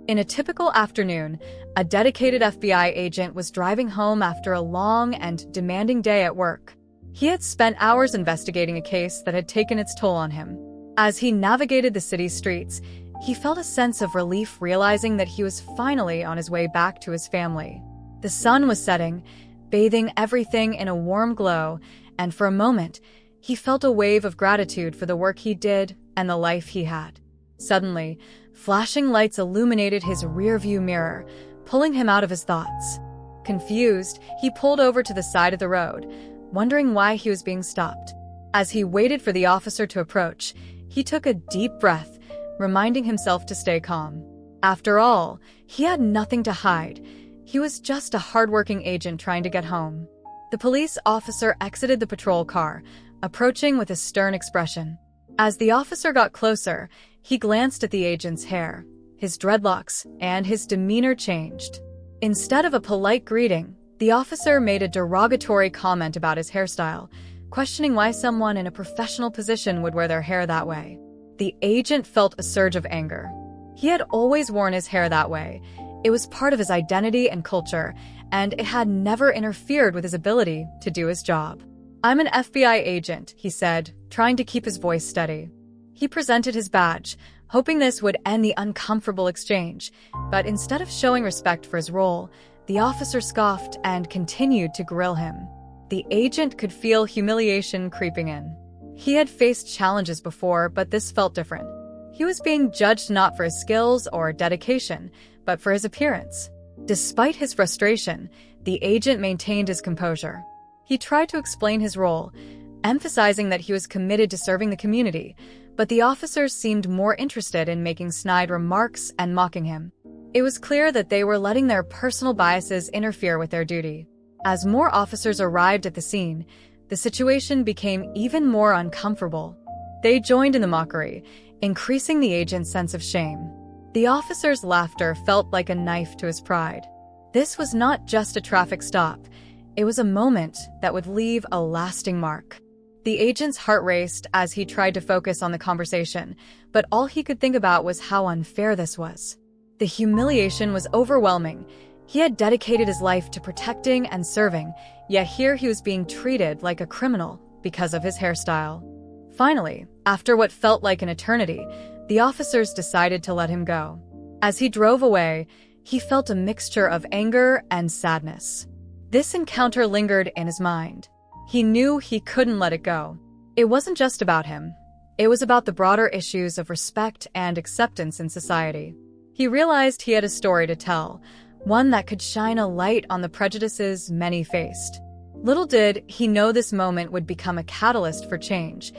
In a typical afternoon, a dedicated FBI agent was driving home after a long and demanding day at work. He had spent hours investigating a case that had taken its toll on him. As he navigated the city's streets, he felt a sense of relief realizing that he was finally on his way back to his family. The sun was setting, bathing everything in a warm glow, and for a moment, he felt a wave of gratitude for the work he did and the life he had. Suddenly, flashing lights illuminated his rearview mirror, pulling him out of his thoughts. Confused, he pulled over to the side of the road, wondering why he was being stopped. As he waited for the officer to approach, he took a deep breath, reminding himself to stay calm. After all, he had nothing to hide. He was just a hardworking agent trying to get home. The police officer exited the patrol car, approaching with a stern expression. As the officer got closer, he glanced at the agent's hair, his dreadlocks, and his demeanor changed. Instead of a polite greeting, the officer made a derogatory comment about his hairstyle, questioning why someone in a professional position would wear their hair that way. The agent felt a surge of anger. He had always worn his hair that way. It was part of his identity and culture, and it had never interfered with his ability to do his job. "I'm an FBI agent," he said, trying to keep his voice steady. He presented his badge, hoping this would end the uncomfortable exchange, but instead of showing respect for his role, the officer scoffed and continued to grill him. The agent could feel humiliation creeping in. He had faced challenges before, but this felt different. He was being judged not for his skills or dedication, but for his appearance. Despite his frustration, the agent maintained his composure. He tried to explain his role, emphasizing that he was committed to serving the community, but the officers seemed more interested in making snide remarks and mocking him. It was clear that they were letting their personal biases interfere with their duty. As more officers arrived at the scene, the situation became even more uncomfortable. They joined in the mockery, increasing the agent's sense of shame. The officer's laughter felt like a knife to his pride. This was not just a traffic stop. It was a moment that would leave a lasting mark. The agent's heart raced as he tried to focus on the conversation, but all he could think about was how unfair this was. The humiliation was overwhelming. He had dedicated his life to protecting and serving, yet here he was being treated like a criminal because of his hairstyle. Finally, after what felt like an eternity, the officers decided to let him go. As he drove away, he felt a mixture of anger and sadness. This encounter lingered in his mind. He knew he couldn't let it go. It wasn't just about him. It was about the broader issues of respect and acceptance in society. He realized he had a story to tell, one that could shine a light on the prejudices many faced. Little did he know this moment would become a catalyst for change,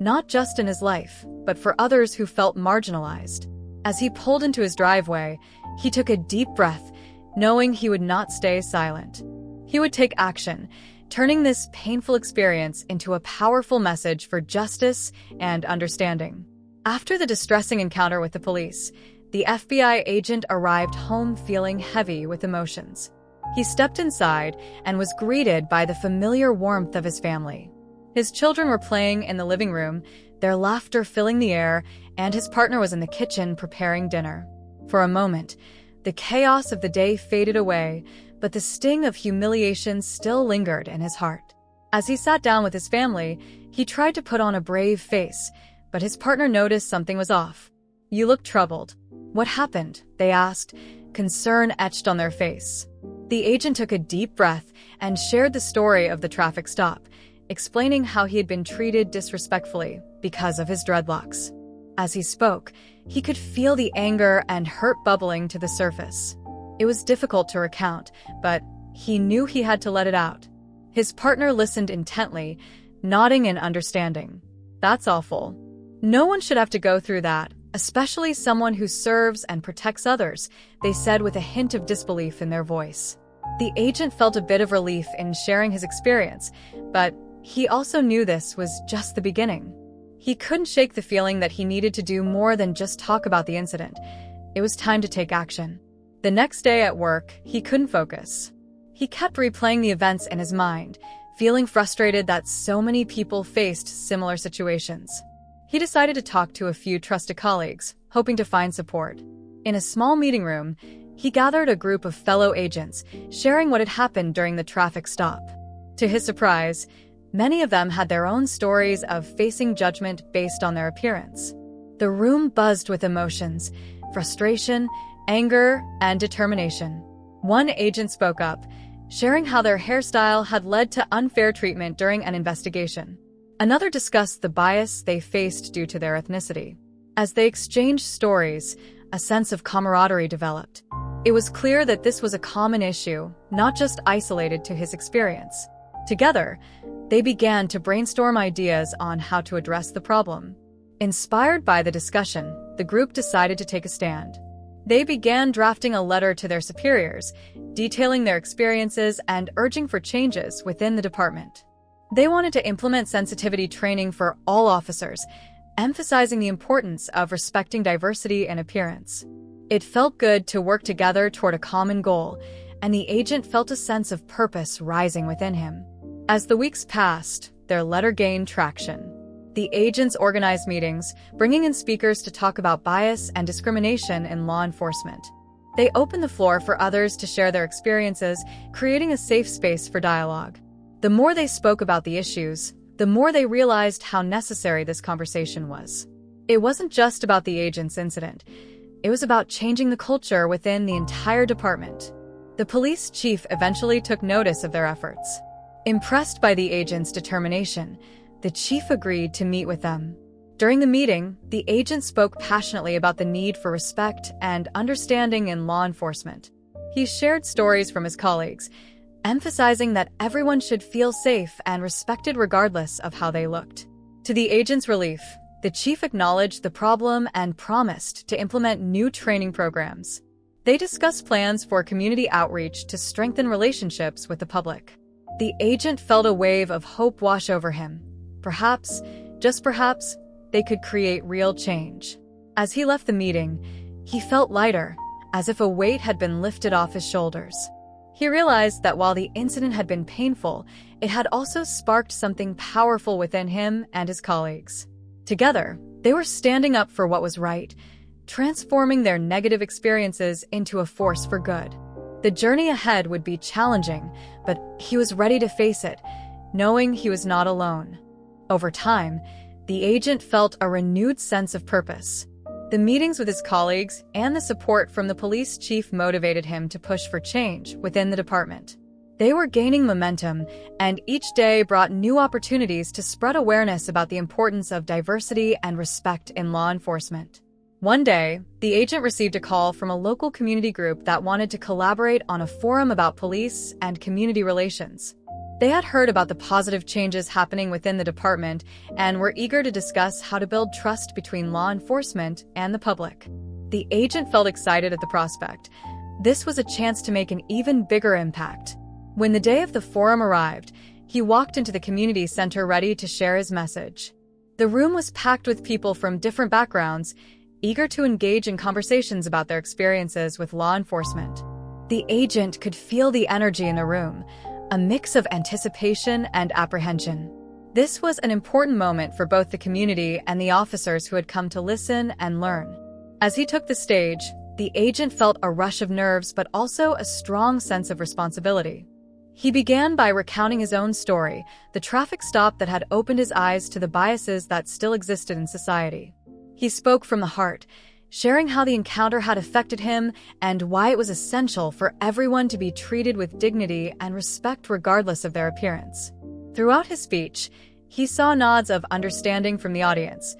not just in his life, but for others who felt marginalized. As he pulled into his driveway, he took a deep breath, knowing he would not stay silent. He would take action, turning this painful experience into a powerful message for justice and understanding. After the distressing encounter with the police, the FBI agent arrived home feeling heavy with emotions. He stepped inside and was greeted by the familiar warmth of his family. His children were playing in the living room, their laughter filling the air, and his partner was in the kitchen preparing dinner. For a moment, the chaos of the day faded away, but the sting of humiliation still lingered in his heart. As he sat down with his family, he tried to put on a brave face, but his partner noticed something was off. "You look troubled." "What happened?" they asked, concern etched on their face. The agent took a deep breath and shared the story of the traffic stop, explaining how he had been treated disrespectfully because of his dreadlocks. As he spoke, he could feel the anger and hurt bubbling to the surface. It was difficult to recount, but he knew he had to let it out. His partner listened intently, nodding in understanding. "That's awful. No one should have to go through that, especially someone who serves and protects others," they said with a hint of disbelief in their voice. The agent felt a bit of relief in sharing his experience, but he also knew this was just the beginning. He couldn't shake the feeling that he needed to do more than just talk about the incident. It was time to take action. The next day at work, he couldn't focus. He kept replaying the events in his mind, feeling frustrated that so many people faced similar situations. He decided to talk to a few trusted colleagues, hoping to find support. In a small meeting room, he gathered a group of fellow agents, sharing what had happened during the traffic stop. To his surprise, many of them had their own stories of facing judgment based on their appearance. The room buzzed with emotions, frustration, anger, and determination. One agent spoke up, sharing how their hairstyle had led to unfair treatment during an investigation. Another discussed the bias they faced due to their ethnicity. As they exchanged stories, a sense of camaraderie developed. It was clear that this was a common issue, not just isolated to his experience. Together, they began to brainstorm ideas on how to address the problem. Inspired by the discussion, the group decided to take a stand. They began drafting a letter to their superiors, detailing their experiences and urging for changes within the department. They wanted to implement sensitivity training for all officers, emphasizing the importance of respecting diversity in appearance. It felt good to work together toward a common goal, and the agent felt a sense of purpose rising within him. As the weeks passed, their letter gained traction. The agents organized meetings, bringing in speakers to talk about bias and discrimination in law enforcement. They opened the floor for others to share their experiences, creating a safe space for dialogue. The more they spoke about the issues, the more they realized how necessary this conversation was. It wasn't just about the agent's incident. It was about changing the culture within the entire department. The police chief eventually took notice of their efforts. Impressed by the agent's determination, the chief agreed to meet with them. During the meeting, the agent spoke passionately about the need for respect and understanding in law enforcement. He shared stories from his colleagues, emphasizing that everyone should feel safe and respected regardless of how they looked. To the agent's relief, the chief acknowledged the problem and promised to implement new training programs. They discussed plans for community outreach to strengthen relationships with the public. The agent felt a wave of hope wash over him. Perhaps, just perhaps, they could create real change. As he left the meeting, he felt lighter, as if a weight had been lifted off his shoulders. He realized that while the incident had been painful, it had also sparked something powerful within him and his colleagues. Together, they were standing up for what was right, transforming their negative experiences into a force for good. The journey ahead would be challenging, but he was ready to face it, knowing he was not alone. Over time, the agent felt a renewed sense of purpose. The meetings with his colleagues and the support from the police chief motivated him to push for change within the department. They were gaining momentum, and each day brought new opportunities to spread awareness about the importance of diversity and respect in law enforcement. One day, the agent received a call from a local community group that wanted to collaborate on a forum about police and community relations. They had heard about the positive changes happening within the department and were eager to discuss how to build trust between law enforcement and the public. The agent felt excited at the prospect. This was a chance to make an even bigger impact. When the day of the forum arrived, he walked into the community center ready to share his message. The room was packed with people from different backgrounds, eager to engage in conversations about their experiences with law enforcement. The agent could feel the energy in the room, a mix of anticipation and apprehension. This was an important moment for both the community and the officers who had come to listen and learn. As he took the stage, the agent felt a rush of nerves but also a strong sense of responsibility. He began by recounting his own story, the traffic stop that had opened his eyes to the biases that still existed in society. He spoke from the heart, sharing how the encounter had affected him and why it was essential for everyone to be treated with dignity and respect regardless of their appearance. Throughout his speech, he saw nods of understanding from the audience.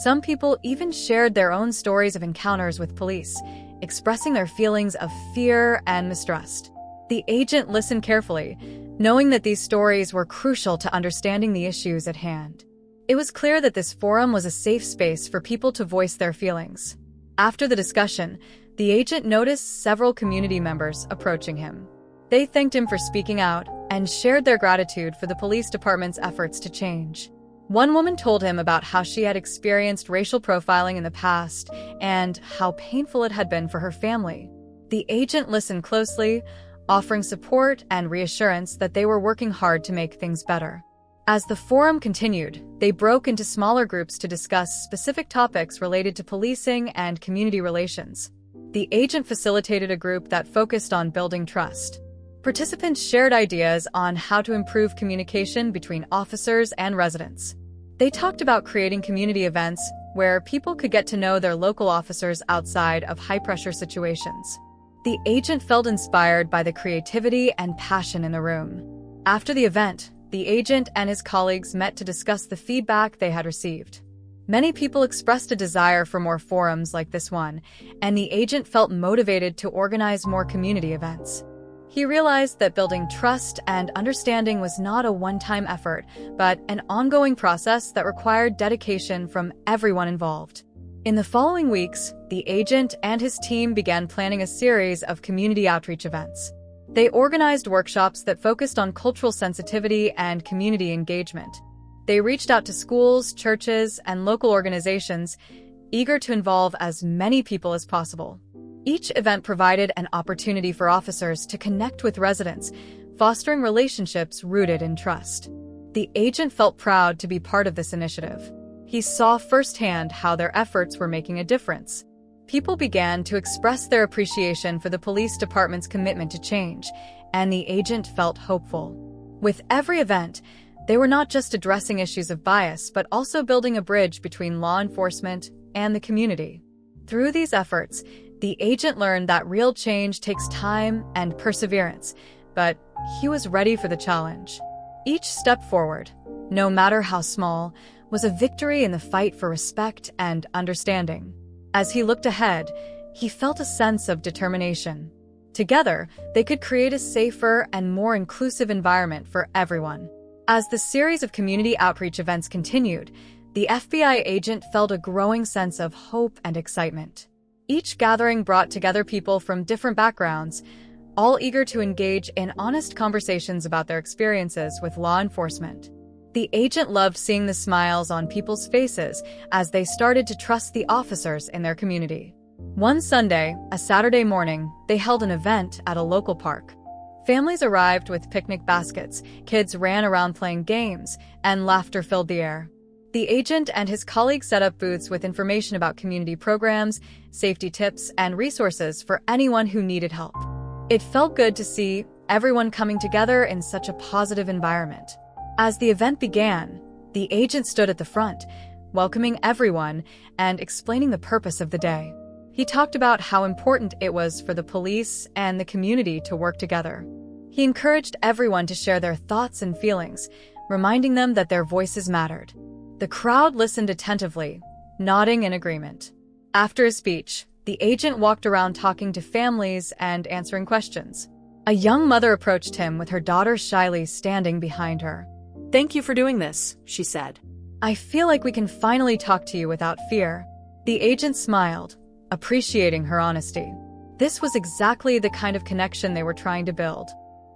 Some people even shared their own stories of encounters with police, expressing their feelings of fear and mistrust. The agent listened carefully, knowing that these stories were crucial to understanding the issues at hand. It was clear that this forum was a safe space for people to voice their feelings. After the discussion, the agent noticed several community members approaching him. They thanked him for speaking out and shared their gratitude for the police department's efforts to change. One woman told him about how she had experienced racial profiling in the past and how painful it had been for her family. The agent listened closely, offering support and reassurance that they were working hard to make things better. As the forum continued, they broke into smaller groups to discuss specific topics related to policing and community relations. The agent facilitated a group that focused on building trust. Participants shared ideas on how to improve communication between officers and residents. They talked about creating community events where people could get to know their local officers outside of high-pressure situations. The agent felt inspired by the creativity and passion in the room. After the event, the agent and his colleagues met to discuss the feedback they had received. Many people expressed a desire for more forums like this one, and the agent felt motivated to organize more community events. He realized that building trust and understanding was not a one-time effort, but an ongoing process that required dedication from everyone involved. In the following weeks, the agent and his team began planning a series of community outreach events. They organized workshops that focused on cultural sensitivity and community engagement. They reached out to schools, churches, and local organizations, eager to involve as many people as possible. Each event provided an opportunity for officers to connect with residents, fostering relationships rooted in trust. The agent felt proud to be part of this initiative. He saw firsthand how their efforts were making a difference. People began to express their appreciation for the police department's commitment to change, and the agent felt hopeful. With every event, they were not just addressing issues of bias, but also building a bridge between law enforcement and the community. Through these efforts, the agent learned that real change takes time and perseverance, but he was ready for the challenge. Each step forward, no matter how small, was a victory in the fight for respect and understanding. As he looked ahead, he felt a sense of determination. Together, they could create a safer and more inclusive environment for everyone. As the series of community outreach events continued, the FBI agent felt a growing sense of hope and excitement. Each gathering brought together people from different backgrounds, all eager to engage in honest conversations about their experiences with law enforcement. The agent loved seeing the smiles on people's faces as they started to trust the officers in their community. One Sunday, a Saturday morning, they held an event at a local park. Families arrived with picnic baskets, kids ran around playing games, and laughter filled the air. The agent and his colleagues set up booths with information about community programs, safety tips, and resources for anyone who needed help. It felt good to see everyone coming together in such a positive environment. As the event began, the agent stood at the front, welcoming everyone and explaining the purpose of the day. He talked about how important it was for the police and the community to work together. He encouraged everyone to share their thoughts and feelings, reminding them that their voices mattered. The crowd listened attentively, nodding in agreement. After his speech, the agent walked around talking to families and answering questions. A young mother approached him with her daughter shyly standing behind her. "Thank you for doing this," she said. "I feel like we can finally talk to you without fear." The agent smiled, appreciating her honesty. This was exactly the kind of connection they were trying to build.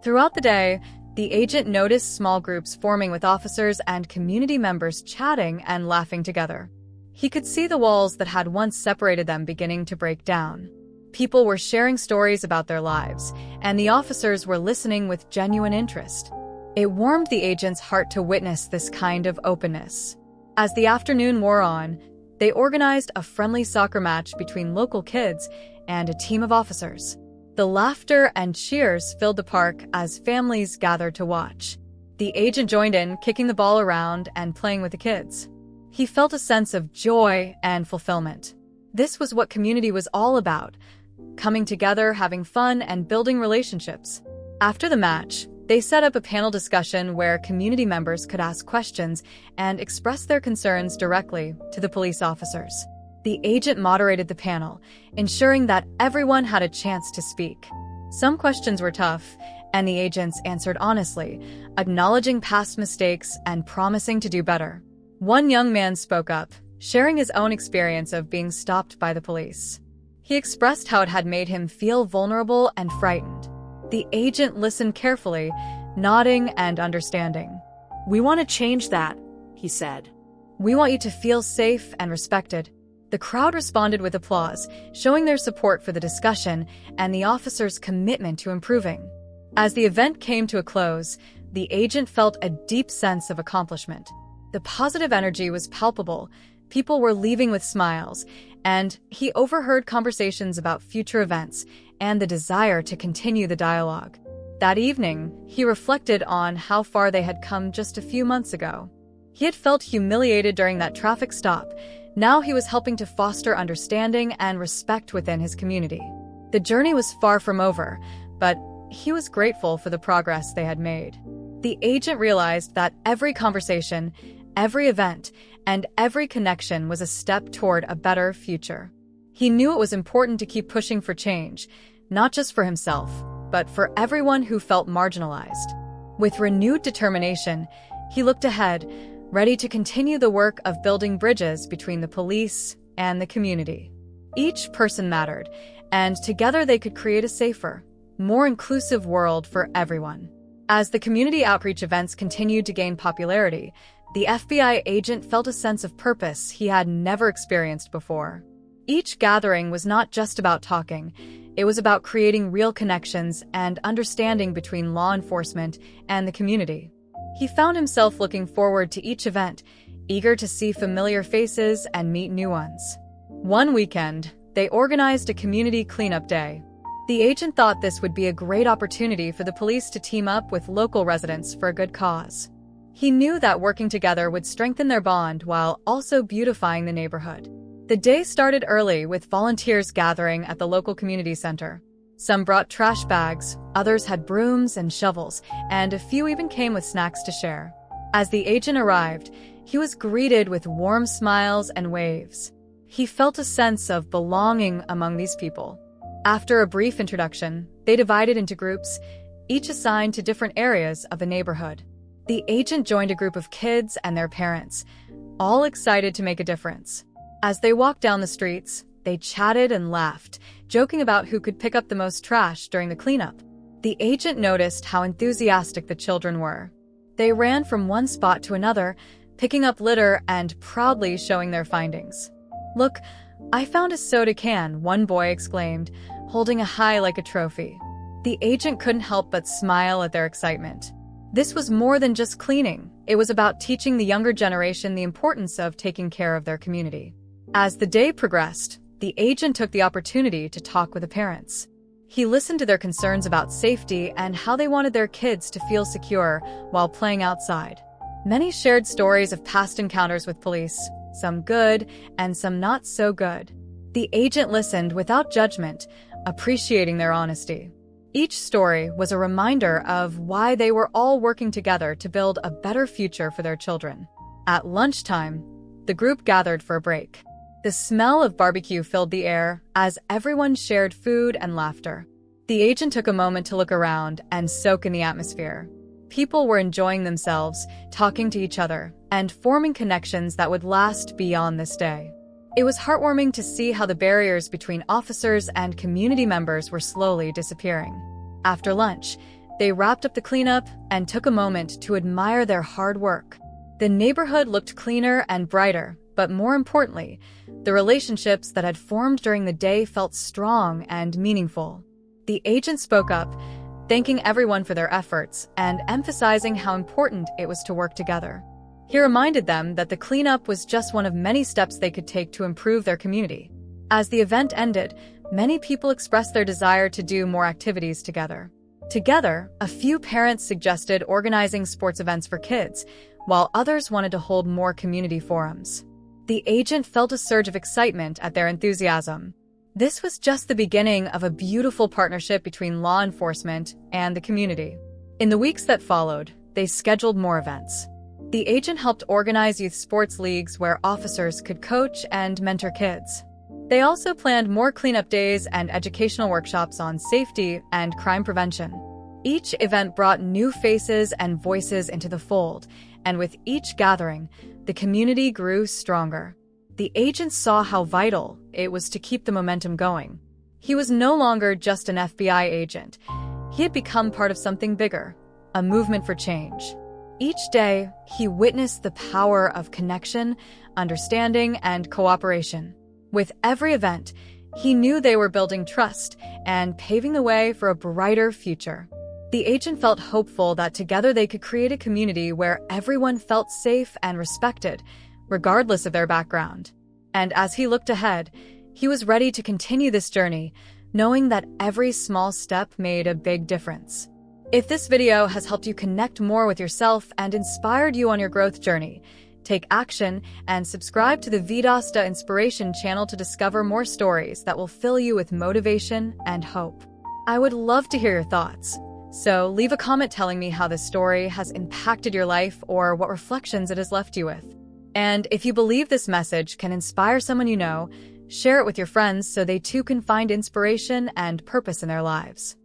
Throughout the day, the agent noticed small groups forming with officers and community members chatting and laughing together. He could see the walls that had once separated them beginning to break down. People were sharing stories about their lives, and the officers were listening with genuine interest. It warmed the agent's heart to witness this kind of openness. As the afternoon wore on, they organized a friendly soccer match between local kids and a team of officers. The laughter and cheers filled the park as families gathered to watch. The agent joined in, kicking the ball around and playing with the kids. He felt a sense of joy and fulfillment. This was what community was all about, coming together, having fun, and building relationships. After the match, they set up a panel discussion where community members could ask questions and express their concerns directly to the police officers. The agent moderated the panel, ensuring that everyone had a chance to speak. Some questions were tough, and the agents answered honestly, acknowledging past mistakes and promising to do better. One young man spoke up, sharing his own experience of being stopped by the police. He expressed how it had made him feel vulnerable and frightened. The agent listened carefully, nodding and understanding. "We want to change that," he said. "We want you to feel safe and respected." The crowd responded with applause, showing their support for the discussion and the officers' commitment to improving. As the event came to a close, the agent felt a deep sense of accomplishment. The positive energy was palpable, People were leaving with smiles, and he overheard conversations about future events and the desire to continue the dialogue. That evening, he reflected on how far they had come just a few months ago. He had felt humiliated during that traffic stop. Now he was helping to foster understanding and respect within his community. The journey was far from over, but he was grateful for the progress they had made. The agent realized that every conversation, every event, and every connection was a step toward a better future. He knew it was important to keep pushing for change, not just for himself, but for everyone who felt marginalized. With renewed determination, he looked ahead, ready to continue the work of building bridges between the police and the community. Each person mattered, and together they could create a safer, more inclusive world for everyone. As the community outreach events continued to gain popularity, the FBI agent felt a sense of purpose he had never experienced before. Each gathering was not just about talking. It was about creating real connections and understanding between law enforcement and the community. He found himself looking forward to each event, eager to see familiar faces and meet new ones. One weekend, they organized a community cleanup day. The agent thought this would be a great opportunity for the police to team up with local residents for a good cause. He knew that working together would strengthen their bond while also beautifying the neighborhood. The day started early with volunteers gathering at the local community center. Some brought trash bags, others had brooms and shovels, and a few even came with snacks to share. As the agent arrived, he was greeted with warm smiles and waves. He felt a sense of belonging among these people. After a brief introduction, they divided into groups, each assigned to different areas of the neighborhood. The agent joined a group of kids and their parents, all excited to make a difference. As they walked down the streets, they chatted and laughed, joking about who could pick up the most trash during the cleanup. The agent noticed how enthusiastic the children were. They ran from one spot to another, picking up litter and proudly showing their findings. "Look, I found a soda can," one boy exclaimed, holding a high like a trophy. The agent couldn't help but smile at their excitement. This was more than just cleaning. It was about teaching the younger generation the importance of taking care of their community. As the day progressed, the agent took the opportunity to talk with the parents. He listened to their concerns about safety and how they wanted their kids to feel secure while playing outside. Many shared stories of past encounters with police, some good and some not so good. The agent listened without judgment, appreciating their honesty. Each story was a reminder of why they were all working together to build a better future for their children. At lunchtime, the group gathered for a break. The smell of barbecue filled the air as everyone shared food and laughter. The agent took a moment to look around and soak in the atmosphere. People were enjoying themselves, talking to each other, and forming connections that would last beyond this day. It was heartwarming to see how the barriers between officers and community members were slowly disappearing. After lunch, they wrapped up the cleanup and took a moment to admire their hard work. The neighborhood looked cleaner and brighter, but more importantly, the relationships that had formed during the day felt strong and meaningful. The agent spoke up, thanking everyone for their efforts and emphasizing how important it was to work together. He reminded them that the cleanup was just one of many steps they could take to improve their community. As the event ended, many people expressed their desire to do more activities together. Together, a few parents suggested organizing sports events for kids, while others wanted to hold more community forums. The agent felt a surge of excitement at their enthusiasm. This was just the beginning of a beautiful partnership between law enforcement and the community. In the weeks that followed, they scheduled more events. The agent helped organize youth sports leagues where officers could coach and mentor kids. They also planned more cleanup days and educational workshops on safety and crime prevention. Each event brought new faces and voices into the fold, and with each gathering, the community grew stronger. The agent saw how vital it was to keep the momentum going. He was no longer just an FBI agent. He had become part of something bigger, a movement for change. Each day, he witnessed the power of connection, understanding, and cooperation. With every event, he knew they were building trust and paving the way for a brighter future. The agent felt hopeful that together they could create a community where everyone felt safe and respected, regardless of their background. And as he looked ahead, he was ready to continue this journey, knowing that every small step made a big difference. If this video has helped you connect more with yourself and inspired you on your growth journey, take action and subscribe to the Vidasta Inspiration channel to discover more stories that will fill you with motivation and hope. I would love to hear your thoughts, so leave a comment telling me how this story has impacted your life or what reflections it has left you with. And if you believe this message can inspire someone you know, share it with your friends so they too can find inspiration and purpose in their lives.